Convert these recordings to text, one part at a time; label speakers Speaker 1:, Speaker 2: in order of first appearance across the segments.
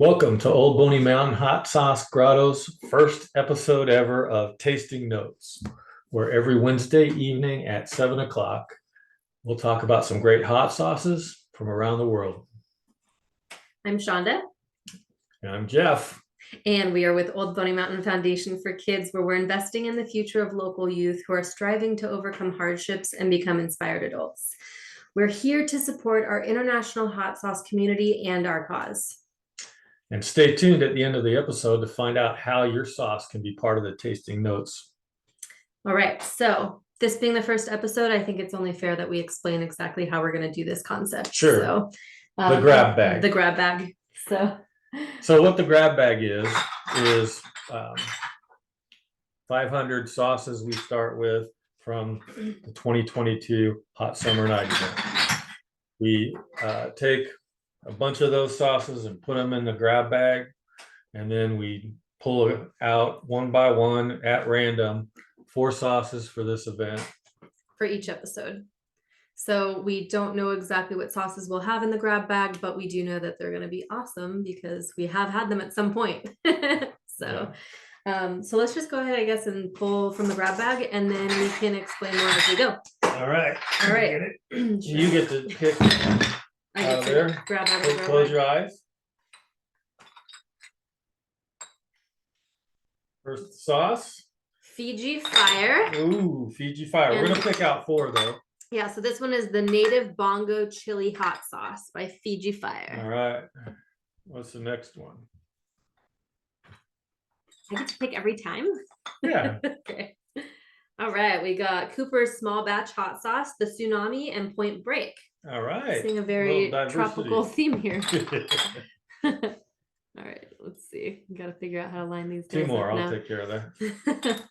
Speaker 1: Welcome to Old Boney Mountain Hot Sauce Grotto's first episode ever of Tasting Notes, where every Wednesday evening at 7 o'clock, we'll talk about some great hot sauces from around the world.
Speaker 2: I'm Chanda.
Speaker 1: And I'm Jeff.
Speaker 2: And we are with Old Boney Mountain Foundation for Kids, where we're investing in the future of local youth who are striving to overcome hardships and become inspired adults. We're here to support our international hot sauce community and our cause.
Speaker 1: And stay tuned at the end of the episode to find out how your sauce can be part of the tasting notes.
Speaker 2: All right, so this being the first episode, I think it's only fair that we explain exactly how we're going to do this concept.
Speaker 1: Sure.
Speaker 2: So,
Speaker 1: the grab bag.
Speaker 2: The grab bag.
Speaker 1: So what the grab bag is 500 sauces we start with from the 2022 Hot Summer Night event. We take a bunch of those sauces and put them in the grab bag, and then we pull out one by one at random 4 sauces for this event.
Speaker 2: For each episode. So we don't know exactly what sauces we'll have in the grab bag, but we do know that they're going to be awesome because we have had them at some point. So let's just go ahead, I guess, and pull from the grab bag, and then we can explain more as we go.
Speaker 1: All right. You get to pick out of there.
Speaker 2: Grab out of the grab
Speaker 1: Close
Speaker 2: bag.
Speaker 1: your eyes. First sauce.
Speaker 2: Fiji Fire.
Speaker 1: Ooh, Fiji Fire. We're going to pick out 4 though.
Speaker 2: Yeah, so this one is the Native Bongo Chili Hot Sauce by Fiji Fire.
Speaker 1: All right. What's the next one?
Speaker 2: I get to pick every time?
Speaker 1: Yeah.
Speaker 2: Okay. All right, we got Cooper's Small Batch Hot Sauce, the Tsunami, and Point Break.
Speaker 1: All right.
Speaker 2: Seeing a very tropical theme here. All right, let's see. We got to figure out how to line these.
Speaker 1: 2 more. I'll take care of that.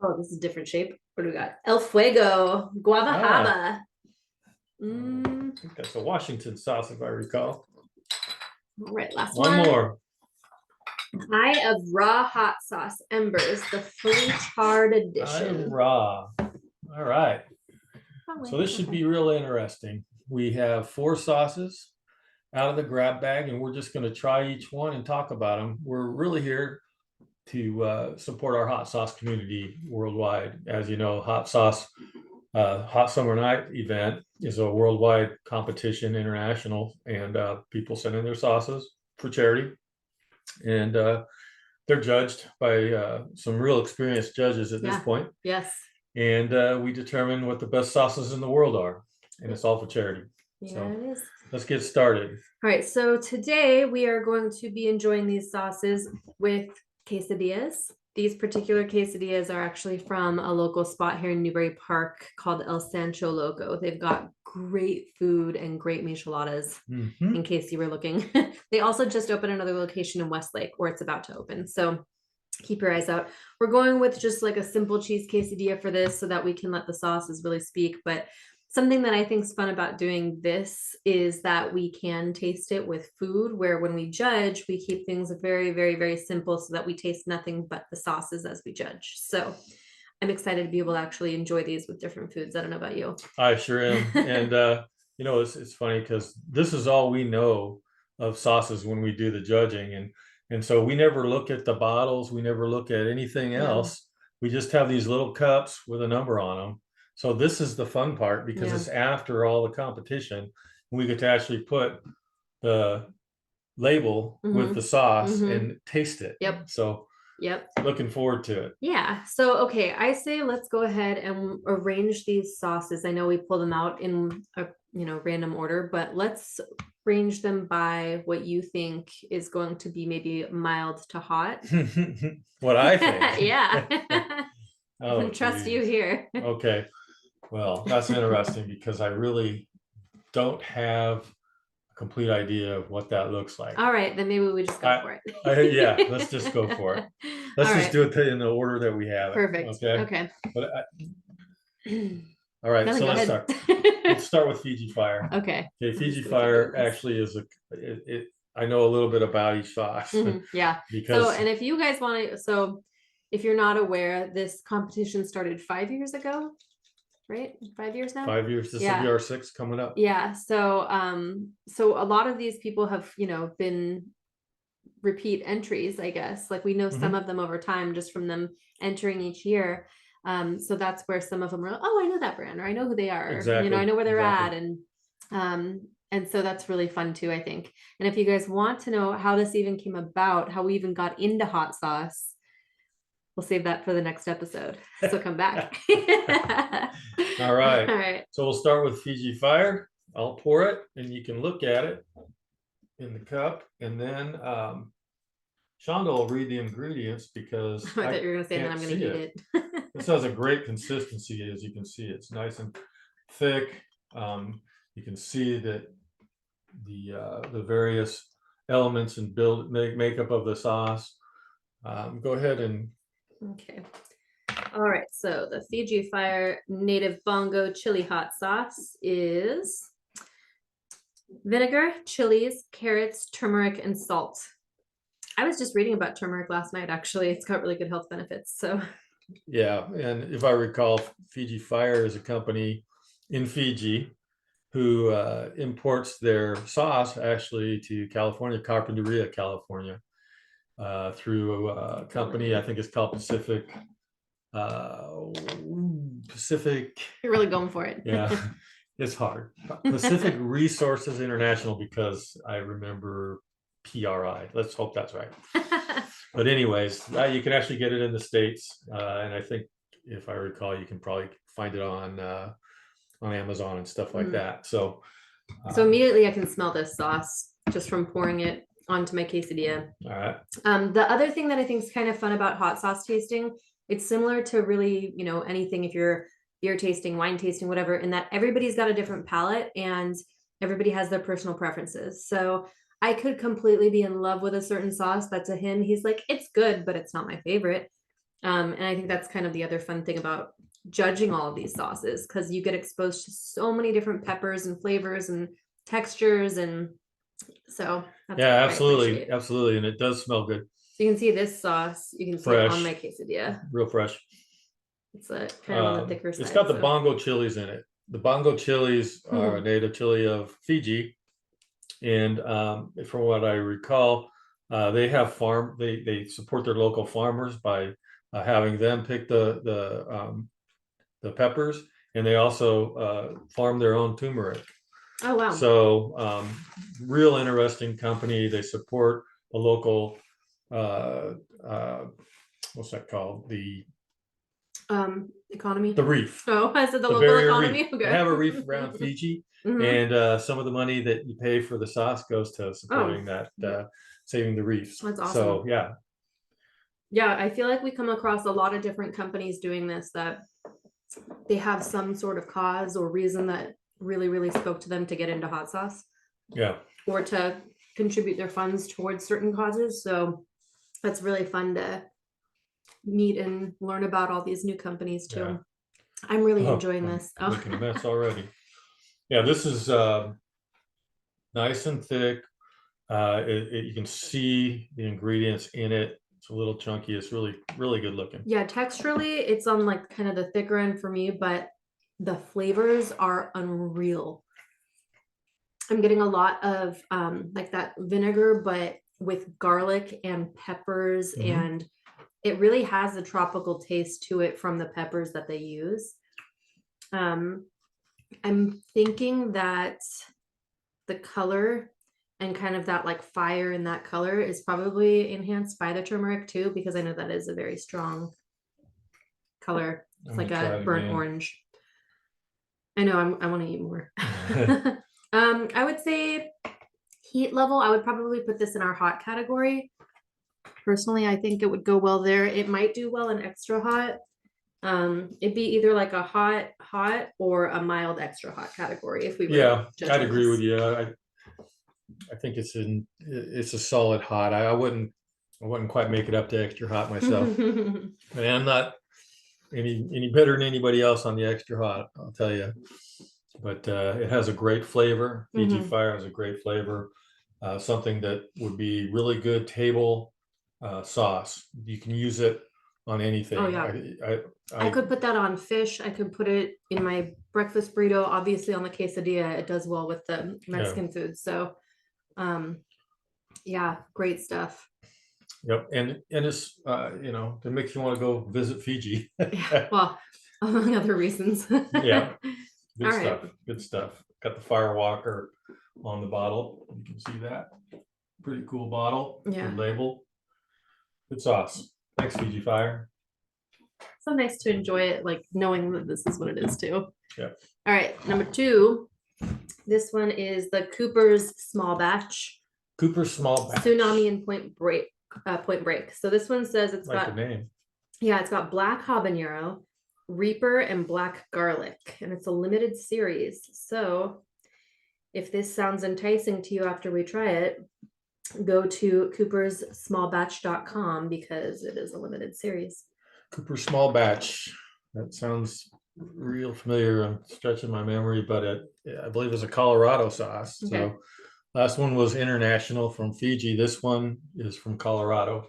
Speaker 2: Oh, this is a different shape. What do we got? El Fuego, Guava Haba.
Speaker 1: I think that's a Washington sauce, if I recall.
Speaker 2: All right, last
Speaker 1: one. One more.
Speaker 2: Eye of Raw Hot Sauce Embers, the fully charred edition.
Speaker 1: Eye of Raw. All right. So this should be real interesting. We have 4 sauces out of the grab bag, and we're just going to try each one and talk about them. We're really here to support our hot sauce community worldwide. As you know, Hot Summer Night event is a worldwide competition, international, and people send in their sauces for charity. And they're judged by some real experienced judges at this point.
Speaker 2: Yes.
Speaker 1: And we determine what the best sauces in the world are, and it's all for charity.
Speaker 2: Yeah,
Speaker 1: so
Speaker 2: it is.
Speaker 1: Let's get started.
Speaker 2: All right, so today we are going to be enjoying these sauces with quesadillas. These particular quesadillas are actually from a local spot here in Newbury Park called El Sancho Loco. They've got great food and great micheladas, in case you were looking. They also just opened another location in Westlake, or it's about to open. So keep your eyes out. We're going with just like a simple cheese quesadilla for this so that we can let the sauces really speak. But something that I think is fun about doing this is that we can taste it with food, where when we judge, we keep things very, very, very simple so that we taste nothing but the sauces as we judge. So I'm excited to be able to actually enjoy these with different foods. I don't know about you.
Speaker 1: I sure am. And, it's funny because this is all we know of sauces when we do the judging. And so we never look at the bottles. We never look at anything else. We just have these little cups with a number on them. So this is the fun part because it's after all the competition. We get to actually put the label with the sauce and taste it.
Speaker 2: Yep.
Speaker 1: So looking forward to it.
Speaker 2: Yeah. So, okay, I say let's go ahead and arrange these sauces. I know we pull them out in a random order, but let's range them by what you think is going to be maybe mild to hot.
Speaker 1: What I think.
Speaker 2: Yeah.
Speaker 1: Oh,
Speaker 2: trust you here.
Speaker 1: Okay. Well, that's interesting because I really don't have a complete idea of what that looks like.
Speaker 2: All right, then maybe we just go for it.
Speaker 1: Yeah, let's just go for it. Let's do it in the order that we have it.
Speaker 2: Perfect. Okay.
Speaker 1: But all right, so let's start. Let's start with Fiji Fire.
Speaker 2: Okay.
Speaker 1: Fiji Fire actually is I know a little bit about each sauce.
Speaker 2: Yeah. And if you guys want to, if you're not aware, this competition started 5 years ago. Right? 5 years now?
Speaker 1: 5 years. This will be our 6th coming up.
Speaker 2: Yeah. So a lot of these people have, been repeat entries, I guess. Like we know some of them over time just from them entering each year. So that's where some of them are, oh, I know that brand, or I know who they are.
Speaker 1: Exactly.
Speaker 2: I know where they're
Speaker 1: Exactly.
Speaker 2: at. And so that's really fun too, I think. And if you guys want to know how this even came about, how we even got into hot sauce, we'll save that for the next episode. So come back.
Speaker 1: All right.
Speaker 2: All right.
Speaker 1: So we'll start with Fiji Fire. I'll pour it and you can look at it in the cup, and then Chanda will read the ingredients because
Speaker 2: I thought you were gonna say that I'm gonna eat it.
Speaker 1: This has a great consistency, as you can see. It's nice and thick. You can see that the various elements and makeup of the sauce. Go ahead and
Speaker 2: okay. All right, so the Fiji Fire Native Bongo Chili Hot Sauce is vinegar, chilies, carrots, turmeric, and salt. I was just reading about turmeric last night, actually. It's got really good health benefits. So
Speaker 1: yeah, and if I recall, Fiji Fire is a company in Fiji who imports their sauce actually to California, Carpinteria, California, through a company, I think it's called Pacific.
Speaker 2: You're really going for it.
Speaker 1: Yeah, it's hard. Pacific Resources International, because I remember PRI. Let's hope that's right. But anyways, you can actually get it in the States, and I think if I recall, you can probably find it on Amazon and stuff like that. So
Speaker 2: immediately I can smell this sauce just from pouring it onto my quesadilla.
Speaker 1: All right.
Speaker 2: The other thing that I think is kind of fun about hot sauce tasting, it's similar to really, anything, if you're beer tasting, wine tasting, whatever, in that everybody's got a different palate and everybody has their personal preferences. So I could completely be in love with a certain sauce that to him, he's like, it's good, but it's not my favorite. And I think that's kind of the other fun thing about judging all of these sauces, because you get exposed to so many different peppers and flavors and textures. And so
Speaker 1: that's yeah, absolutely. Absolutely. And it does smell good.
Speaker 2: So you can see this sauce, you can see it on my quesadilla.
Speaker 1: Real fresh.
Speaker 2: It's a kind of on the thicker side.
Speaker 1: It's got the bongo chilies in it. The bongo chilies are a native chili of Fiji. And from what I recall, they have they support their local farmers by having them pick the peppers, and they also farm their own turmeric.
Speaker 2: Oh wow!
Speaker 1: So real interesting company. They support a local what's that called? The
Speaker 2: economy.
Speaker 1: The reef.
Speaker 2: Oh, I said the local economy.
Speaker 1: Okay. They have a reef around Fiji, and some of the money that you pay for the sauce goes to supporting that, saving the reefs.
Speaker 2: That's awesome.
Speaker 1: So yeah.
Speaker 2: Yeah, I feel like we come across a lot of different companies doing this, that they have some sort of cause or reason that really, really spoke to them to get into hot sauce.
Speaker 1: Yeah.
Speaker 2: Or to contribute their funds towards certain causes. So that's really fun to meet and learn about all these new companies too. Yeah. I'm really enjoying this.
Speaker 1: I'm making a mess already. Yeah, this is nice and thick. You can see the ingredients in it. It's a little chunky. It's really, really good looking.
Speaker 2: Yeah, texturally, it's on like kind of the thicker end for me, but the flavors are unreal. I'm getting a lot of like that vinegar, but with garlic and peppers, and it really has a tropical taste to it from the peppers that they use. I'm thinking that the color and kind of that like fire in that color is probably enhanced by the turmeric too, because I know that is a very strong color. It's like a burnt orange. I know I want to eat more. I would say heat level, I would probably put this in our hot category. Personally, I think it would go well there. It might do well in extra hot. It'd be either like a hot or a mild extra hot category if we were
Speaker 1: I'd agree with you. I think it's a solid hot. I wouldn't quite make it up to extra hot myself. And I'm not any better than anybody else on the extra hot, I'll tell you. But it has a great flavor. Fiji Fire has a great flavor. Something that would be really good table sauce. You can use it on anything.
Speaker 2: Oh yeah. I could put that on fish. I could put it in my breakfast burrito. Obviously on the quesadilla, it does well with the Mexican food. So Yeah, great stuff.
Speaker 1: Yep, and it's it makes you want to go visit Fiji.
Speaker 2: Yeah, well, among other reasons.
Speaker 1: Yeah,
Speaker 2: All
Speaker 1: good
Speaker 2: right.
Speaker 1: stuff. Good stuff. Got the fire walker on the bottle. You can see that. Pretty cool bottle.
Speaker 2: Yeah.
Speaker 1: Good label. Good sauce. Thanks, Fiji Fire.
Speaker 2: So nice to enjoy it, like knowing that this is what it is too.
Speaker 1: Yeah.
Speaker 2: All right, number 2. This one is the Cooper's Small Batch.
Speaker 1: Cooper's Small Batch.
Speaker 2: Tsunami and Point Break. Point Break. So this one says it's
Speaker 1: Like
Speaker 2: got
Speaker 1: the name.
Speaker 2: Yeah, it's got black habanero, Reaper, and black garlic, and it's a limited series. So if this sounds enticing to you after we try it, go to cooperssmallbatch.com because it is a limited series.
Speaker 1: Cooper Small Batch. That sounds real familiar. I'm stretching my memory, but I believe it's a Colorado sauce.
Speaker 2: Okay.
Speaker 1: So last one was international from Fiji. This one is from Colorado.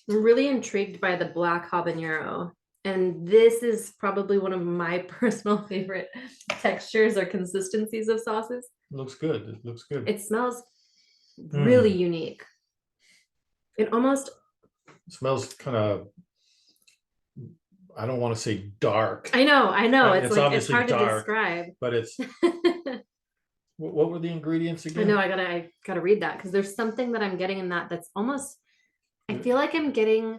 Speaker 2: I'm really intrigued by the black habanero. And this is probably one of my personal favorite textures or consistencies of sauces.
Speaker 1: It looks good. It looks good.
Speaker 2: It smells really unique. It almost
Speaker 1: smells kind of, I don't want to say dark.
Speaker 2: I know. It's like it's
Speaker 1: obviously
Speaker 2: hard to
Speaker 1: dark,
Speaker 2: describe.
Speaker 1: but it's what were the ingredients
Speaker 2: I
Speaker 1: again?
Speaker 2: know I gotta read that because there's something that I'm getting in that's almost I feel like I'm getting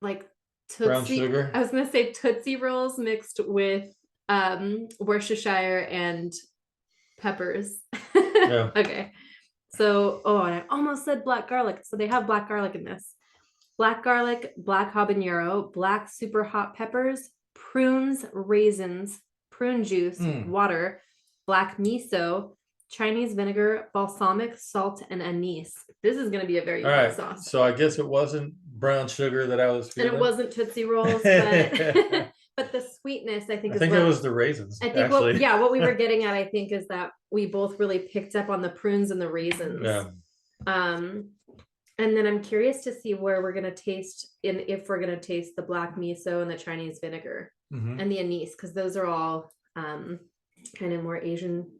Speaker 2: like
Speaker 1: Brown
Speaker 2: Tootsie.
Speaker 1: sugar.
Speaker 2: I was gonna say Tootsie Rolls mixed with Worcestershire and peppers.
Speaker 1: Yeah.
Speaker 2: Okay. So and I almost said black garlic. So they have black garlic in this. Black garlic, black habanero, black super hot peppers, prunes, raisins, prune juice, water, black miso, Chinese vinegar, balsamic, salt, and anise. This is going to be a very unique sauce.
Speaker 1: So I guess it wasn't brown sugar that I was feeling.
Speaker 2: And it wasn't Tootsie Rolls, but but the sweetness, I think
Speaker 1: it was the raisins.
Speaker 2: I think what we were getting at, I think, is that we both really picked up on the prunes and the raisins.
Speaker 1: Yeah.
Speaker 2: And then I'm curious to see where we're gonna taste if we're gonna taste the black miso and the Chinese vinegar and the anise, because those are all kind of more Asian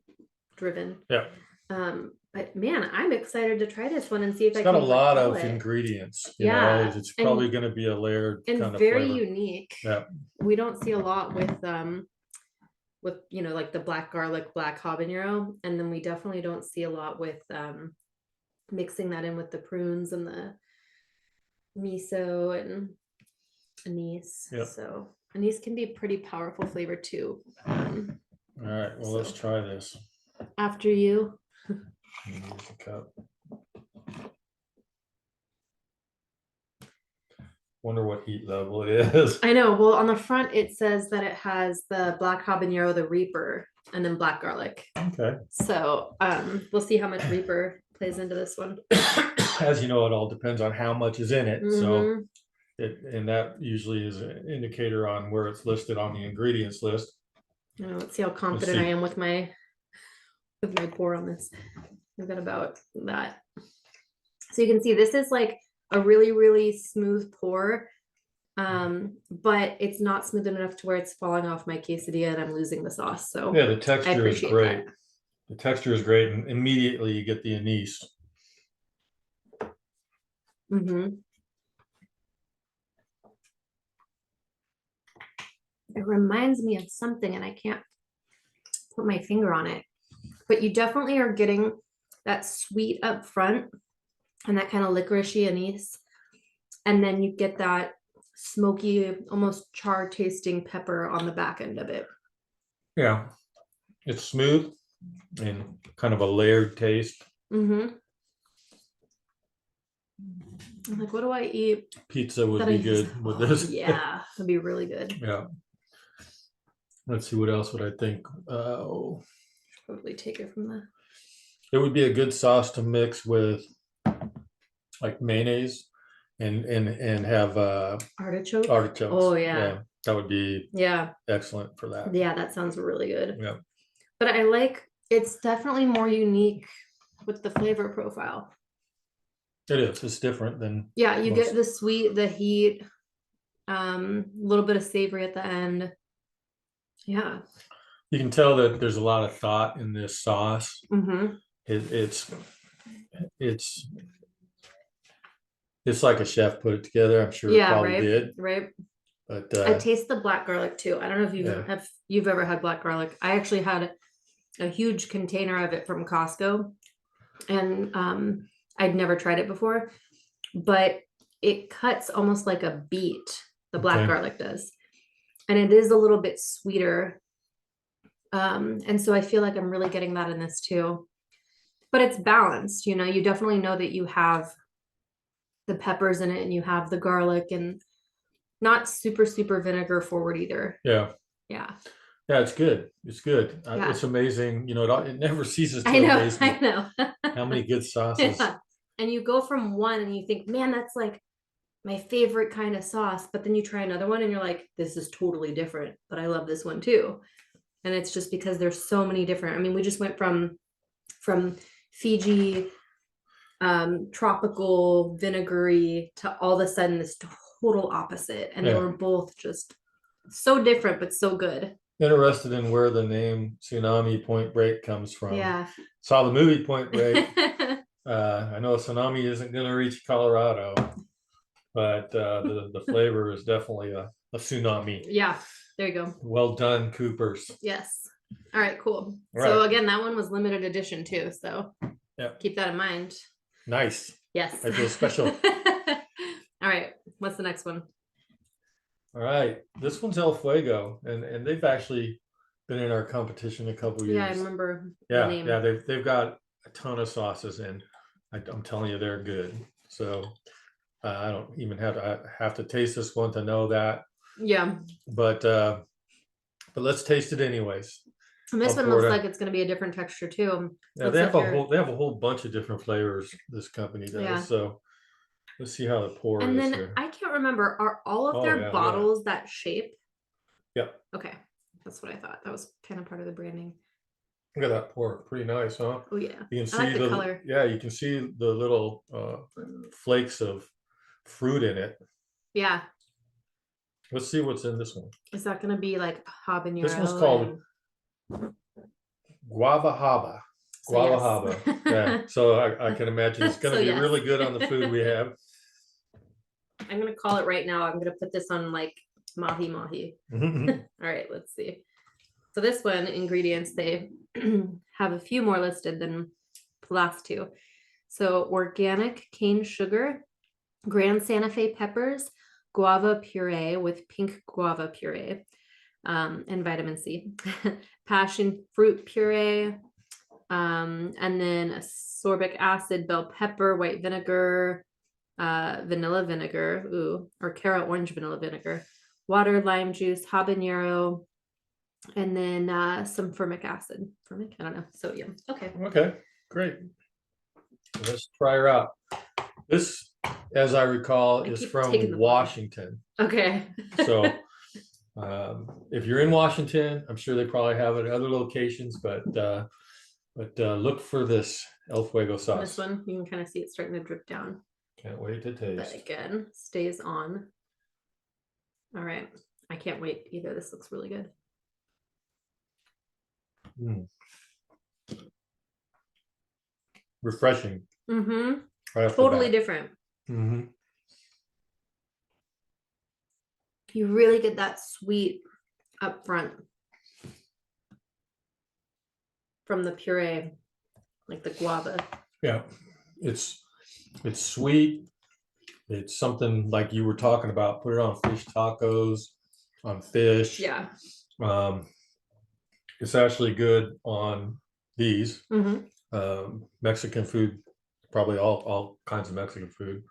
Speaker 2: driven.
Speaker 1: Yeah.
Speaker 2: But man, I'm excited to try this one and see if
Speaker 1: it's got a lot of ingredients. You know, it's probably going to be a layered
Speaker 2: and
Speaker 1: kind of
Speaker 2: very
Speaker 1: flavor.
Speaker 2: unique.
Speaker 1: Yeah.
Speaker 2: We don't see a lot with like the black garlic, black habanero, and then we definitely don't see a lot with mixing that in with the prunes and the miso and anise.
Speaker 1: Yep.
Speaker 2: So anise can be pretty powerful flavor too.
Speaker 1: All right, well, let's try this.
Speaker 2: After you.
Speaker 1: Here's the cup. Wonder what heat level it is.
Speaker 2: I know. Well, on the front it says that it has the black habanero, the Reaper, and then black garlic.
Speaker 1: Okay.
Speaker 2: So we'll see how much Reaper plays into this one.
Speaker 1: As you know, it all depends on how much is in it. So and that usually is an indicator on where it's listed on the ingredients list.
Speaker 2: Let's see how confident I am with my pour on this. I've got about that. So you can see this is like a really, really smooth pour, but it's not smooth enough to where it's falling off my quesadilla and I'm losing the sauce. So
Speaker 1: yeah, the texture is great. The texture is great, and immediately you get the anise.
Speaker 2: It reminds me of something and I can't put my finger on it, but you definitely are getting that sweet up front and that kind of licoricey anise, and then you get that smoky, almost char tasting pepper on the back end of it.
Speaker 1: Yeah, it's smooth and kind of a layered taste.
Speaker 2: I'm like, what do I eat?
Speaker 1: Pizza would be good with this.
Speaker 2: Yeah, it'd be really good.
Speaker 1: Yeah. Let's see, what else would I think?
Speaker 2: Probably take it from the.
Speaker 1: It would be a good sauce to mix with like mayonnaise and have
Speaker 2: artichokes.
Speaker 1: Oh yeah, that would be excellent for that.
Speaker 2: Yeah, that sounds really good.
Speaker 1: Yeah,
Speaker 2: but I like it's definitely more unique with the flavor profile.
Speaker 1: It is. It's different than
Speaker 2: you get the sweet, the heat, a little bit of savory at the end. Yeah,
Speaker 1: you can tell that there's a lot of thought in this sauce. It's it's like a chef put it together. I'm sure it
Speaker 2: Yeah,
Speaker 1: probably
Speaker 2: right.
Speaker 1: did.
Speaker 2: Right.
Speaker 1: But
Speaker 2: I taste the black garlic too. I don't know if you've ever had black garlic. I actually had a huge container of it from Costco, and I'd never tried it before, but it cuts almost like a beet. The black
Speaker 1: Okay.
Speaker 2: garlic does, and it is a little bit sweeter. And so I feel like I'm really getting that in this too. But it's balanced, you know, you definitely know that you have the peppers in it and you have the garlic, and not super, super vinegar forward either.
Speaker 1: yeah.
Speaker 2: Yeah.
Speaker 1: Yeah, it's good. It's good.
Speaker 2: Yeah.
Speaker 1: It's amazing. You know, it never ceases to
Speaker 2: I know.
Speaker 1: amaze me
Speaker 2: I know.
Speaker 1: how many good sauces.
Speaker 2: Yeah. And you go from one and you think, man, that's like my favorite kind of sauce. But then you try another one and you're like, this is totally different, but I love this one too. And it's just because there's so many different. I mean, we just went from Fiji, tropical vinegary, to all of a sudden this total opposite. And they
Speaker 1: Yeah.
Speaker 2: were both just so different, but so good.
Speaker 1: Interested in where the name Tsunami Point Break comes from.
Speaker 2: Yeah.
Speaker 1: Saw the movie Point Break. I know a tsunami isn't going to reach Colorado, but the flavor is definitely a tsunami.
Speaker 2: Yeah, there you go.
Speaker 1: Well done, Coopers.
Speaker 2: Yes. All right, cool.
Speaker 1: All
Speaker 2: So
Speaker 1: right.
Speaker 2: again, that one was limited edition too. So keep that in mind.
Speaker 1: Nice.
Speaker 2: Yes.
Speaker 1: I feel special.
Speaker 2: All right. What's the next one?
Speaker 1: All right. This one's El Fuego, and they've actually been in our competition a couple years.
Speaker 2: Yeah, I remember.
Speaker 1: Yeah, yeah. They've got a ton of sauces, and I'm telling you, they're good. So I don't even have to taste this one to know that.
Speaker 2: Yeah.
Speaker 1: But let's taste it anyways.
Speaker 2: And this one looks like it's going to be a different texture too.
Speaker 1: Yeah, they have a whole bunch of different flavors. This company does.
Speaker 2: Yeah.
Speaker 1: So let's see how the pour
Speaker 2: and
Speaker 1: is
Speaker 2: then
Speaker 1: here.
Speaker 2: I can't remember. Are all of their bottles that shape?
Speaker 1: Yep.
Speaker 2: Okay, that's what I thought. That was kind of part of the branding.
Speaker 1: Look at that pour. Pretty nice, huh?
Speaker 2: Oh yeah.
Speaker 1: You can see
Speaker 2: I like the color.
Speaker 1: Yeah, you can see the little flakes of fruit in it.
Speaker 2: Yeah.
Speaker 1: Let's see what's in this one.
Speaker 2: Is that going to be like habanero?
Speaker 1: This one's called guava haba. Guava haba. Yeah. So I can imagine it's going to be really good on the food we have.
Speaker 2: I'm going to call it right now. I'm going to put this on like mahi mahi. All right, let's see. So this one, ingredients, they have a few more listed than the last two. So organic cane sugar, Grand Santa Fe peppers, guava puree with pink guava puree, and vitamin C, passion fruit puree, and then ascorbic acid, bell pepper, white vinegar, vanilla vinegar, or carrot orange vanilla vinegar, water, lime juice, habanero, and then some formic acid. Formic? I don't know. Sodium. Okay.
Speaker 1: Okay, great. Let's try her out. This, as I recall, is from Washington.
Speaker 2: Okay.
Speaker 1: So if you're in Washington, I'm sure they probably have it at other locations, but look for this El Fuego sauce.
Speaker 2: This one, you can kind of see it starting to drip down.
Speaker 1: Can't wait to taste.
Speaker 2: But again, stays on. All right. I can't wait either. This looks really good.
Speaker 1: Refreshing.
Speaker 2: Mm-hmm.
Speaker 1: Right
Speaker 2: totally different.
Speaker 1: Mm-hmm.
Speaker 2: You really get that sweet up front from the puree, like the guava.
Speaker 1: Yeah, it's sweet. It's something like you were talking about. Put it on fish tacos, on fish.
Speaker 2: Yeah.
Speaker 1: It's actually good on these.
Speaker 2: Mm-hmm.
Speaker 1: Mexican food, probably all kinds of Mexican food.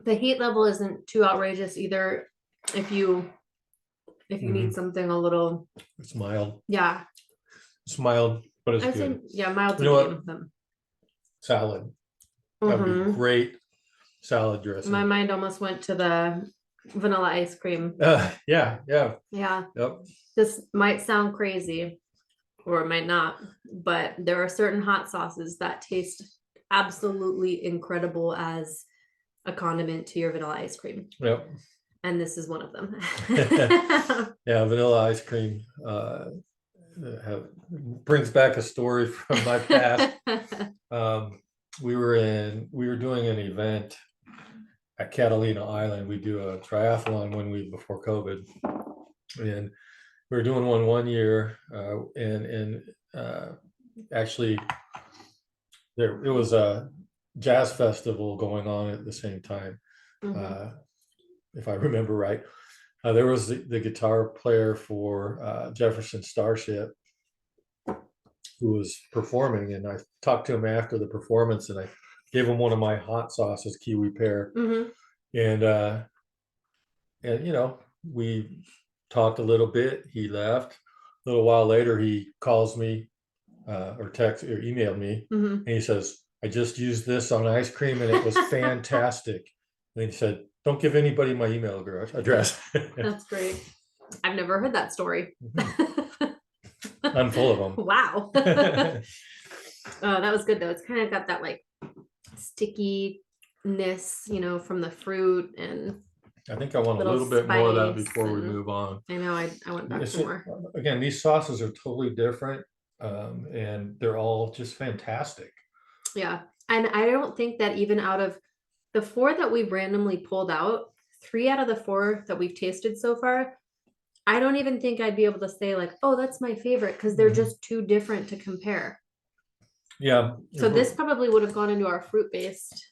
Speaker 2: The heat level isn't too outrageous either. If you need something a little,
Speaker 1: it's mild.
Speaker 2: Yeah.
Speaker 1: It's mild, but it's good.
Speaker 2: Mild to medium.
Speaker 1: Salad. That would be great salad dressing.
Speaker 2: My mind almost went to the vanilla ice cream.
Speaker 1: Yeah.
Speaker 2: Yep. This might sound crazy, or it might not, but there are certain hot sauces that taste absolutely incredible as a condiment to your vanilla ice cream.
Speaker 1: Yep.
Speaker 2: And this is one of them.
Speaker 1: Yeah, vanilla ice cream brings back a story from my past. We were doing an event at Catalina Island. We do a triathlon before COVID, and we were doing one year, and actually it was a jazz festival going on at the same time, if I remember right. There was the guitar player for Jefferson Starship who was performing, and I talked to him after the performance, and I gave him one of my hot sauces, kiwi pear, and we talked a little bit. He left. A little while later, he calls me or text or emailed me, and he says, "I just used this on ice cream, and it was fantastic." And he said, "Don't give anybody my email address."
Speaker 2: That's great. I've never heard that story.
Speaker 1: I'm full of them.
Speaker 2: Wow. Oh, that was good though. It's kind of got that like stickiness, from the fruit, and
Speaker 1: I think I want a little bit more of that before we move on.
Speaker 2: I know I went back for more.
Speaker 1: Again, these sauces are totally different, and they're all just fantastic.
Speaker 2: Yeah, and I don't think that even out of the 4 that we've randomly pulled out, 3 out of the 4 that we've tasted so far, I don't even think I'd be able to say like, oh, that's my favorite, because they're just too different to compare.
Speaker 1: Yeah.
Speaker 2: So this probably would have gone into our fruit-based.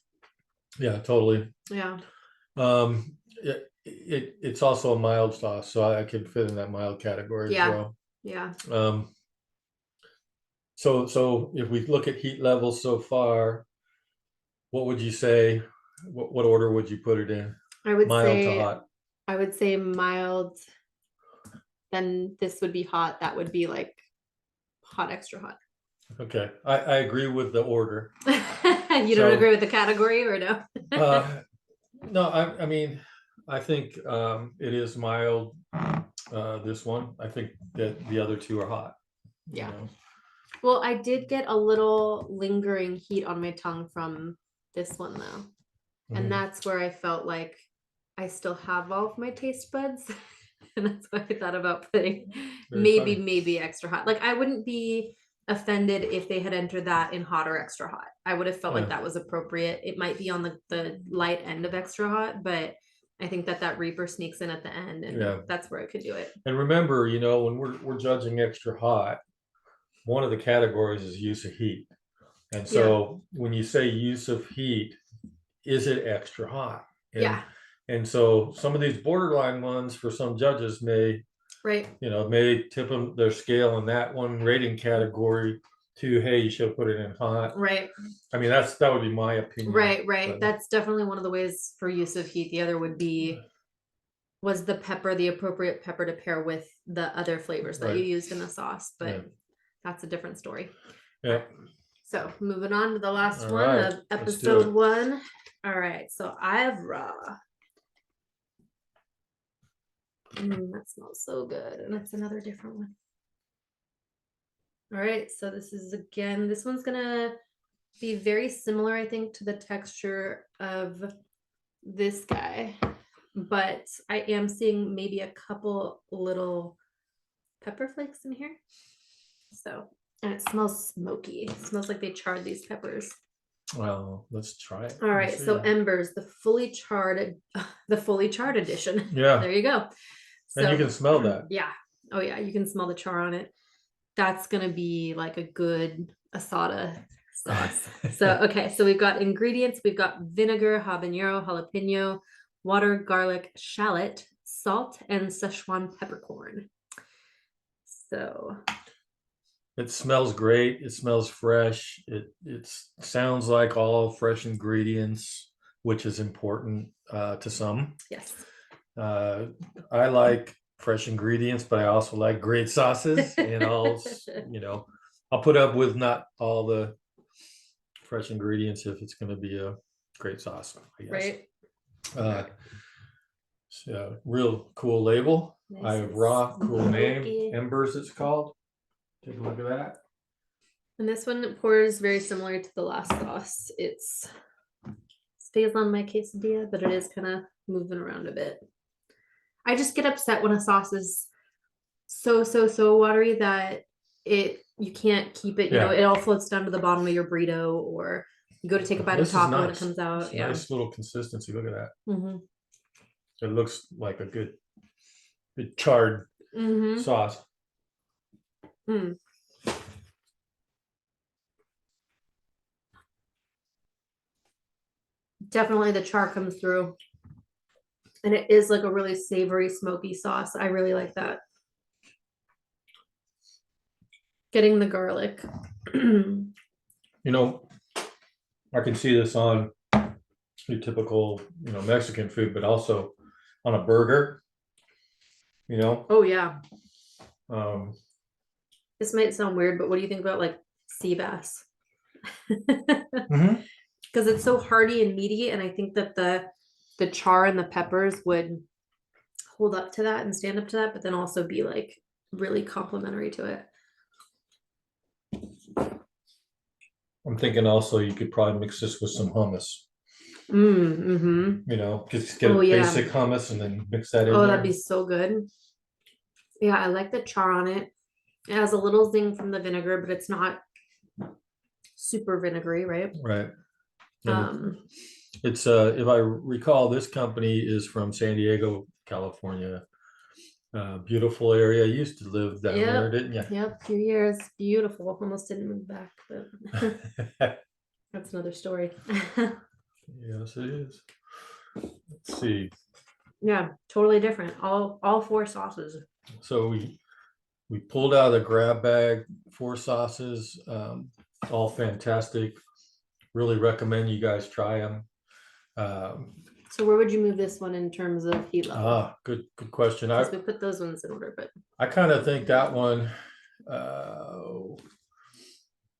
Speaker 1: Yeah, totally.
Speaker 2: Yeah.
Speaker 1: It's also a mild sauce, so I could fit in that mild category as well.
Speaker 2: Yeah.
Speaker 1: So if we look at heat levels so far, what would you say? What order would you put it in?
Speaker 2: I would
Speaker 1: mild
Speaker 2: say
Speaker 1: to hot.
Speaker 2: I would say mild. Then this would be hot. That would be like hot, extra hot.
Speaker 1: Okay, I agree with the order.
Speaker 2: You don't agree with the category, or no?
Speaker 1: No, I mean, I think it is mild. This one, I think that the other 2 are hot.
Speaker 2: Yeah. Well, I did get a little lingering heat on my tongue from this one though. And that's where I felt like I still have all of my taste buds. And that's why I thought about putting maybe extra hot. Like I wouldn't be offended if they had entered that in hot or extra hot. I would have felt like that was appropriate. It might be on the light end of extra hot, but I think that Reaper sneaks in at the end, and that's where I could do it.
Speaker 1: And remember, when we're judging extra hot, one of the categories is use of heat. And so when you say use of heat, is it extra hot? And so some of these borderline ones for some judges may tip them their scale in that one rating category to, hey, you should have put it in hot.
Speaker 2: Right.
Speaker 1: I mean, that would be my opinion.
Speaker 2: Right. But that's definitely one of the ways for use of heat. The other would be, was the pepper the appropriate pepper to pair with the other flavors that you used in the sauce? But that's a different story.
Speaker 1: Yeah.
Speaker 2: So moving on to the last one of episode 1. All right. So I have raw. That smells so good. And that's another different one. All right. So this one's going to be very similar, I think, to the texture of this guy. But I am seeing maybe a couple little pepper flakes in here. So, and it smells smoky. It smells like they charred these peppers.
Speaker 1: Well, let's try it.
Speaker 2: All right. So Embers, the fully charred edition.
Speaker 1: Yeah.
Speaker 2: There you go.
Speaker 1: So, and you can smell that.
Speaker 2: Yeah. Oh yeah. You can smell the char on it. That's going to be like a good asada sauce. So, okay. So we've got ingredients. We've got vinegar, habanero, jalapeno, water, garlic, shallot, salt, and Szechuan peppercorn. So
Speaker 1: it smells great. It smells fresh. It sounds like all fresh ingredients, which is important to some.
Speaker 2: Yes.
Speaker 1: I like fresh ingredients, but I also like great sauces, and I'll put up with not all the fresh ingredients if it's going to be a great sauce, I guess. Right. So real cool label. Nice. I have raw, cool name. Embers, it's called. Take a look at that.
Speaker 2: And this one pours very similar to the last sauce. It stays on my quesadilla, but it is kind of moving around a bit. I just get upset when a sauce is so watery that you can't keep it,
Speaker 1: Yeah.
Speaker 2: it all floats down to the bottom of your burrito, or you go to take a bite of
Speaker 1: This is
Speaker 2: taco and it
Speaker 1: nice.
Speaker 2: comes out.
Speaker 1: It's a
Speaker 2: Yeah.
Speaker 1: nice little consistency. Look at that.
Speaker 2: Mm-hmm.
Speaker 1: It looks like a good charred
Speaker 2: Mm-hmm.
Speaker 1: sauce.
Speaker 2: Mm. Definitely the char comes through. And it is like a really savory, smoky sauce. I really like that. Getting the garlic.
Speaker 1: You know, I can see this on your typical, Mexican food, but also on a burger,
Speaker 2: Oh yeah.
Speaker 1: Um,
Speaker 2: This might sound weird, but what do you think about like sea bass?
Speaker 1: mhm.
Speaker 2: Because it's so hearty and meaty, and I think that the char and the peppers would hold up to that and stand up to that, but then also be like really complimentary to it.
Speaker 1: I'm thinking also you could probably mix this with some hummus,
Speaker 2: Mm-hmm.
Speaker 1: just get
Speaker 2: Oh,
Speaker 1: a
Speaker 2: yeah.
Speaker 1: basic hummus and then mix that in
Speaker 2: Oh,
Speaker 1: there.
Speaker 2: that'd be so good. Yeah, I like the char on it. It has a little zing from the vinegar, but it's not super vinegary, right?
Speaker 1: Right. And
Speaker 2: Um,
Speaker 1: it's if I recall, this company is from San Diego, California. Beautiful area. You used to live down there,
Speaker 2: yep,
Speaker 1: didn't you?
Speaker 2: yep, few years, beautiful. Almost didn't move back, but that's another story.
Speaker 1: Yes, it is. Let's see.
Speaker 2: Yeah, totally different. All four sauces.
Speaker 1: So we pulled out of the grab bag 4 sauces, all fantastic. Really recommend you guys try them.
Speaker 2: So where would you move this one in terms of heat level?
Speaker 1: Good question.
Speaker 2: Because we put those ones in order, but
Speaker 1: I kind of think that one,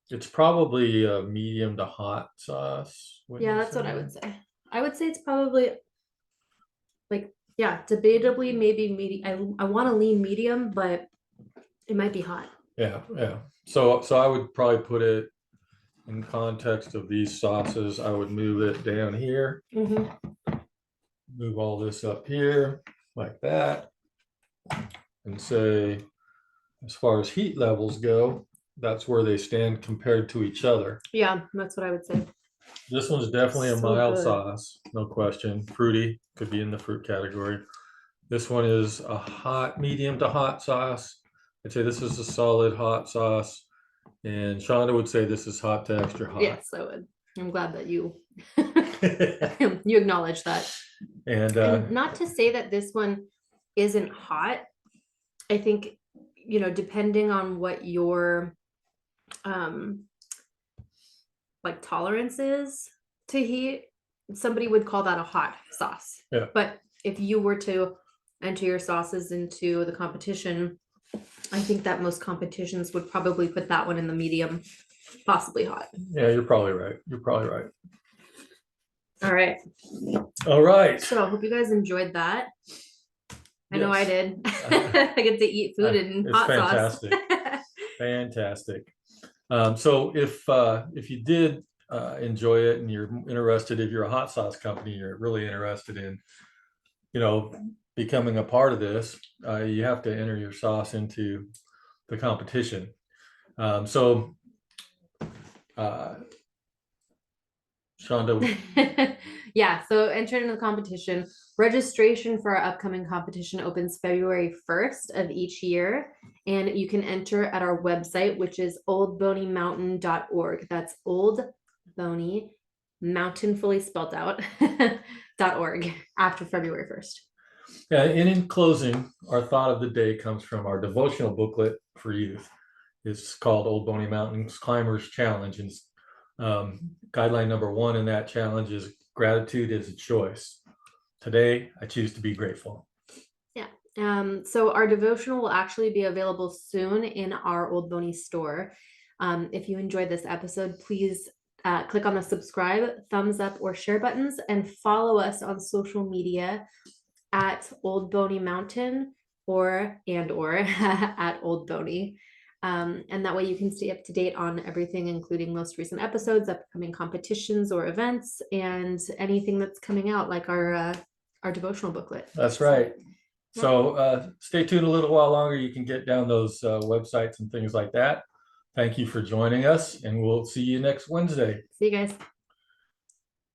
Speaker 1: it's probably a medium to hot sauce.
Speaker 2: yeah, that's what I would say. I would say it's probably like, yeah, debatably maybe medium. I want to lean medium, but it might be hot.
Speaker 1: Yeah. So I would probably put it in context of these sauces. I would move it down here, move all this up here like that, and say, as far as heat levels go, that's where they stand compared to each other.
Speaker 2: Yeah, that's what I would say.
Speaker 1: This one's definitely a
Speaker 2: So
Speaker 1: mild
Speaker 2: good.
Speaker 1: sauce, no question. Fruity, could be in the fruit category. This one is a medium to hot sauce. I'd say this is a solid hot sauce. And Chanda would say this is hot to extra hot.
Speaker 2: Yes, I would. I'm glad that you you acknowledge that.
Speaker 1: And
Speaker 2: not to say that this one isn't hot. I think, depending on what your like tolerance is to heat, somebody would call that a hot sauce.
Speaker 1: Yeah.
Speaker 2: But if you were to enter your sauces into the competition, I think that most competitions would probably put that one in the medium, possibly hot.
Speaker 1: Yeah, you're probably right.
Speaker 2: All right.
Speaker 1: All right.
Speaker 2: So I hope you guys enjoyed that. I know I
Speaker 1: Yes.
Speaker 2: did. I get to eat food and
Speaker 1: It's
Speaker 2: hot
Speaker 1: fantastic.
Speaker 2: sauce.
Speaker 1: Fantastic. So if you did enjoy it and you're interested, if you're a hot sauce company, you're really interested in, becoming a part of this, you have to enter your sauce into the competition. Chanda.
Speaker 2: Yeah, so enter into the competition. Registration for our upcoming competition opens February 1st of each year, and you can enter at our website, which is oldboneymountain.org. That's Old Boney Mountain, fully spelled out, .org, after February 1st.
Speaker 1: Yeah, and in closing, our thought of the day comes from our devotional booklet for youth. It's called Old Boney Mountain's Climbers Challenge, and guideline number 1 in that challenge is gratitude is a choice. Today, I choose to be grateful.
Speaker 2: Yeah. So our devotional will actually be available soon in our Old Boney store. If you enjoyed this episode, please click on the subscribe, thumbs up, or share buttons, and follow us on social media at Old Boney Mountain or at Old Boney. And that way you can stay up to date on everything, including most recent episodes, upcoming competitions or events, and anything that's coming out, like our devotional booklet.
Speaker 1: That's right. So stay tuned a little while longer. You can get down those websites and things like that. Thank you for joining us, and we'll see you next Wednesday.
Speaker 2: See you guys.